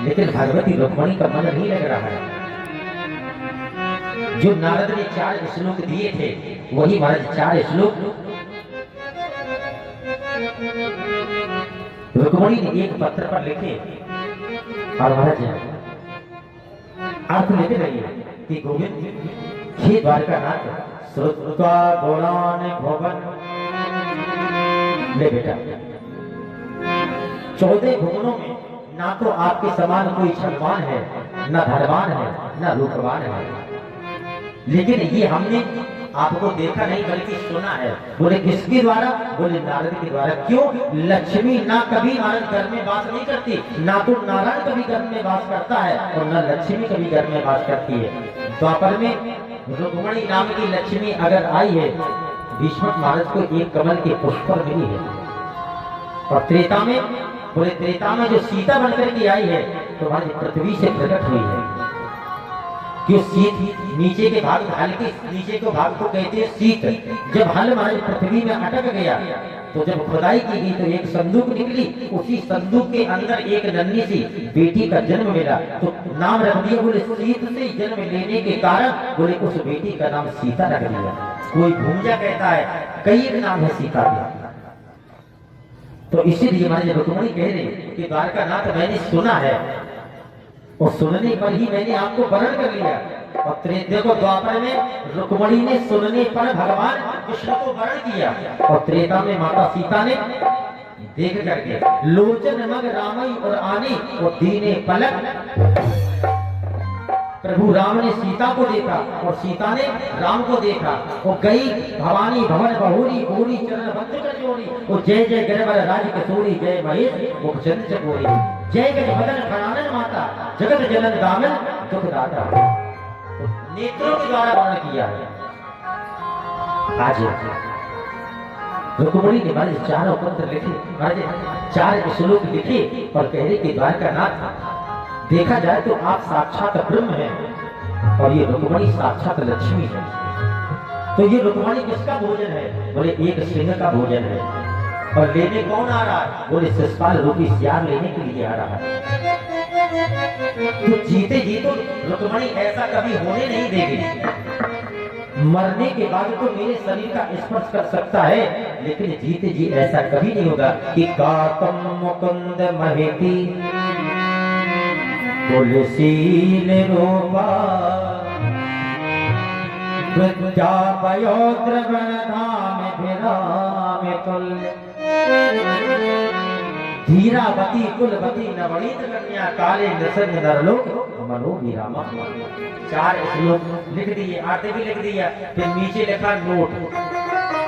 लेकिन भगवती रुक्मणी का मन नहीं लग रहा है। जो नारद ने 4 श्लोक दिए थे वही महाराज 4 श्लोक रुक्मणी ने एक पत्र पर लिखे और महाराज अर्थ लेते रहिए कि गोविंद हे द्वारकानाथ श्रुत्वा गुणान भवन। ले बेटा 14 भुवनों में ना तो आपके समान कोई छलवान है, ना धनवान है, ना रूपवान है, लेकिन ये हमने आपको देखा नहीं बल्कि सुना है। बोले किसके द्वारा? बोले नारद के द्वारा। क्यों? लक्ष्मी ना कभी नारद घर में वास नहीं करती, ना तो नारायण कभी घर में वास करता है और न लक्ष्मी कभी घर में वास करती है। द्वापर में रुक्मणी नाम की लक्ष्मी अगर आई है, भीष्म महाराज को एक कमल के पुष्प पर मिली है। और त्रेता में बोले त्रेता में जो सीता बनकर के आई है तो हमारी पृथ्वी से प्रकट हुई है। क्यों? सीत नीचे के भाग हल के नीचे को भाग को कहते हैं सीत। जब हल हमारी पृथ्वी में अटक गया तो जब खुदाई की गई तो एक संदूक निकली, उसी संदूक के अंदर एक नन्ही सी बेटी का जन्म मिला तो नाम रख दिया बोले सीत से जन्म लेने के कारण बोले उस बेटी का नाम सीता रख दिया। कोई भूंजा कहता है कई नाम है सीता के। तो इसीलिए हमारे रुक्मणी कह रहे कि द्वारकानाथ मैंने सुना है और सुनने पर ही मैंने आपको वरण कर लिया। और त्रेता को द्वापर में रुक्मणी ने सुनने पर भगवान कृष्ण को वरण किया और त्रेता में माता सीता ने देख करके लोचन मग रामई और आने और दीने पलक प्रभु राम ने सीता को देखा और सीता ने राम को देखा और गई भवानी भवन बहुरी पूरी चरण बंद कर जोड़ी और जय जय गिरवर राज किशोरी जय महेश मुखचंद चकोरी जय गज बदन खड़ानन माता जगत जनन दामन दुखदाता। नेत्रों के द्वारा वर्णन किया है। आज रुक्मणी ने महाराज 4 पत्र लिखे, महाराज 4 श्लोक लिखे और कह रहे कि द्वारकानाथ देखा जाए तो आप साक्षात ब्रह्म हैं और ये रुक्मणी साक्षात लक्ष्मी है। तो ये रुक्मणी किसका भोजन है? बोले एक सिंह का भोजन है। और लेने कौन आ रहा है? बोले शिशुपाल रूपी सियार लेने के लिए आ रहा है। तो जीते जी तो रुक्मणी ऐसा कभी होने नहीं देगी। मरने के बाद तो मेरे शरीर का स्पर्श कर सकता है, लेकिन जीते जी ऐसा कभी नहीं होगा कि कातम मुकुंद महेती तुलसील रूपा वृद्धापयोद्रवण धाम भिराम तुल्य धीरावती कुलवती नवनीत कन्या काले नृसिंह नरलोक मनोभिरामा। 4 श्लोक लिख दिए, आते भी लिख दिया, फिर नीचे लिखा नोट।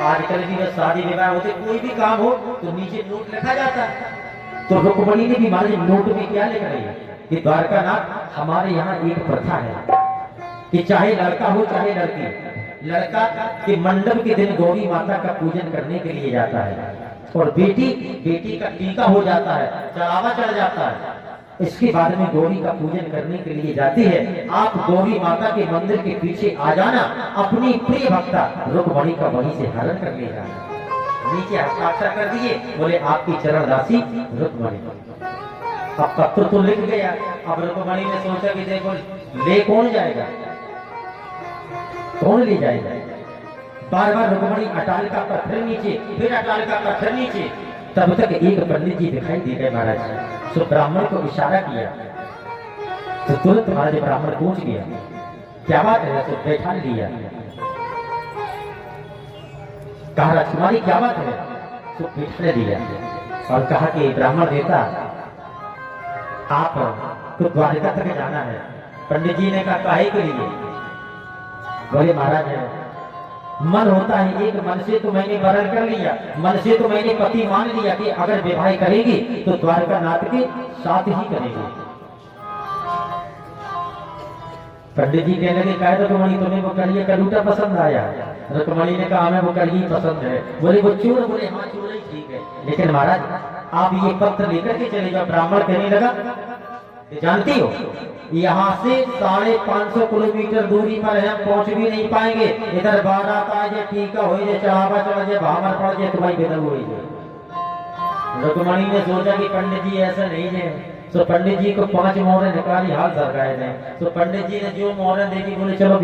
आजकल भी बस शादी विवाह होते कोई भी काम हो तो नीचे नोट लिखा जाता है। तो रुक्मणी ने भी हमारे नोट में क्या लिख रही है कि द्वारकानाथ हमारे यहाँ एक प्रथा है कि चाहे लड़का हो चाहे लड़की, लड़का के मंडप के दिन गौरी माता का पूजन करने के लिए जाता है और बेटी का टीका हो जाता है, चढ़ावा चढ़ जाता है। इसके बाद में गौरी का पूजन करने के लिए जाती है। आप गौरी माता के मंदिर के पीछे आ जाना, अपनी प्रिय भक्ता रुक्मणी का वहीं से हरण कर लेगा। नीचे हस्ताक्षर कर दिए, बोले आपकी चरण दासी रुक्मणी। अब पत्र तो लिख गया। अब रुक्मणी ने सोचा कि देखो ले कौन जाएगा, कौन ले जाएगा। बार बार रुक्मणी अटाल का पत्थर नीचे, फिर अटाल का पत्थर नीचे। तब तक एक पंडित जी दिखाई दे गए महाराज। तो ब्राह्मण को इशारा किया तो तुरंत महाराज ब्राह्मण पहुंच गया। क्या बात है? तो बैठा लिया। कहा राजकुमारी क्या बात है? तो बैठने दिया और कहा कि ब्राह्मण देवता आप तो द्वारका तक जाना है। पंडित जी ने कहा काहे के लिए? बोले महाराज मन होता है एक, मन से तो मैंने वरण कर लिया, मन से तो मैंने पति मान लिया कि अगर विवाह करेगी तो द्वारकानाथ के साथ ही करेगी। पंडित जी कहने लगे कहे रुक्मणी तुम्हें वो करिए कलूटा पसंद आया? रुक्मणी ने कहा हमें वो करिए पसंद है। बोले वो चोर? बोले हाँ चोर ही ठीक है, लेकिन महाराज आप ये पत्र लेकर के चले जाओ। ब्राह्मण कहने लगा जानती हो यहाँ से 550 किलोमीटर दूरी पर हम पहुंच भी नहीं पाएंगे। इधर बारात आ जाए, टीका हो जाए, चढ़ावा चढ़ जाए, भामर पड़ जाए, तुम्हारी बेदम हो जाए। रुक्मणी ने सोचा कि पंडित जी ऐसा नहीं है, तो पंडित जी को 5 मोहरें निकाली, हाथ सरकाए दें। तो पंडित जी ने जो मोहरें देखी बोले चलो